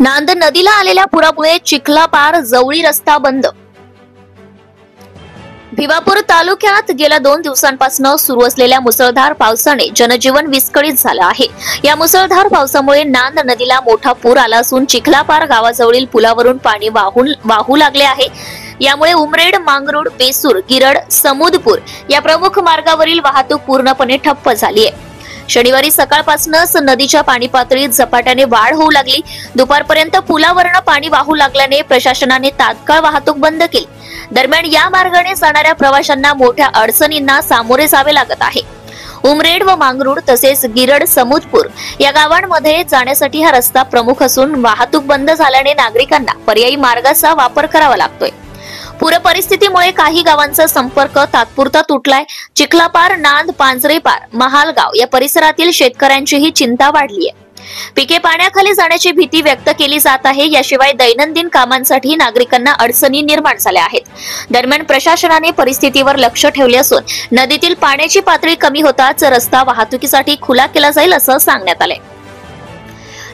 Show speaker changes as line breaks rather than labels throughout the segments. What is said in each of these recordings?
नांद नदीला आलेल्या पुरामुळे चिखलापार जवळी रस्ता बंद। भिवापूर तालुक्यात गेल्या 2 दिवसांपासून सुरू असलेल्या मुसळधार पावसाने जनजीवन विस्कळीत झालं आहे। या मुसळधार पावसामुळे नांद नदीला मोठा पूर आला असून चिखलापार गावाजवळील पुलावरून पाणी वाहू लागले आहे। यामुळे उमरेड, मांगरूळ, बेसूर, गिरड, समुदपूर या प्रमुख मार्गावरील वाहतूक पूर्णपणे ठप्प झाली आहे। शनिवारी सकाळपासूनच नदीच्या पाणी पातळीत झपाट्याने वाढ होऊ लागली। दुपारपर्यंत पुलावरून पाणी वाहू लागल्याने प्रशासनाने तात्काळ वाहतूक बंद केली। दरम्यान या मार्गाने जाणाऱ्या प्रवाशांना मोठ्या अडचणींना सामोरे जावे लागत आहे। उमरेड व मांगरूळ तसेच गिरड, समुदपूर या गावांमध्ये जाण्यासाठी हा रस्ता प्रमुख असून वाहतूक बंद झाल्याने नागरिकांना पर्यायी मार्गाचा वापर करावा लागतोय। पूर परिस्थितीमुळे काही गावांचा संपर्क तात्पुरता तुटलाय। चिखलापार, नांद, पांजरेपार, महालगाव या परिसरातील शेतकऱ्यांचीही चिंता वाढली आहे। पिके पाण्याखाली जाण्याची भीती व्यक्त केली जात आहे। याशिवाय दैनंदिन कामांसाठी नागरिकांना अडचणी निर्माण झाल्या आहेत। दरम्यान प्रशासनाने परिस्थितीवर लक्ष ठेवले असून नदीतील पाण्याची पातळी कमी होताच रस्ता वाहतुकीसाठी खुला केला जाईल असं सांगण्यात आलंय।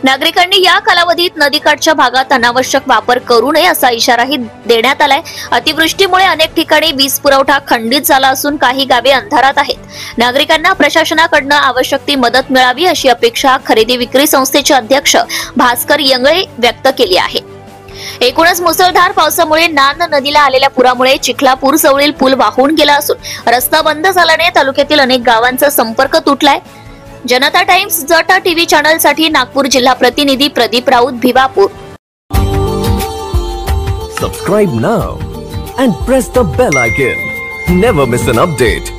नागरिकांनी या कालावधीत नदीकाठच्या भागात अनावश्यक वापर करू नये असा इशाराही देण्यात आलाय। अतिवृष्टीमुळे अनेक ठिकाणी वीज पुरवठा खंडित झाला असून काही गावे अंधारात आहेत। नागरिकांना प्रशासनाकडून आवश्यक ती मदत मिळावी अशी अपेक्षा खरेदी विक्री संस्थेचे अध्यक्ष भास्कर यंगळे व्यक्त केली आहे। एकूणच मुसळधार पावसामुळे नांद नदीला आलेल्या पुरामुळे चिखलापूर जवळील पूल वाहून गेला असून रस्ता बंद झाल्याने तालुक्यातील अनेक गावांचा संपर्क तुटलाय। जनता टाइम्स जटा टीव्ही चॅनल साठी नागपूर जिल्हा प्रतिनिधी Pradeep Raut, Bhiwapur.
Subscribe now and press the bell icon. Never miss an update.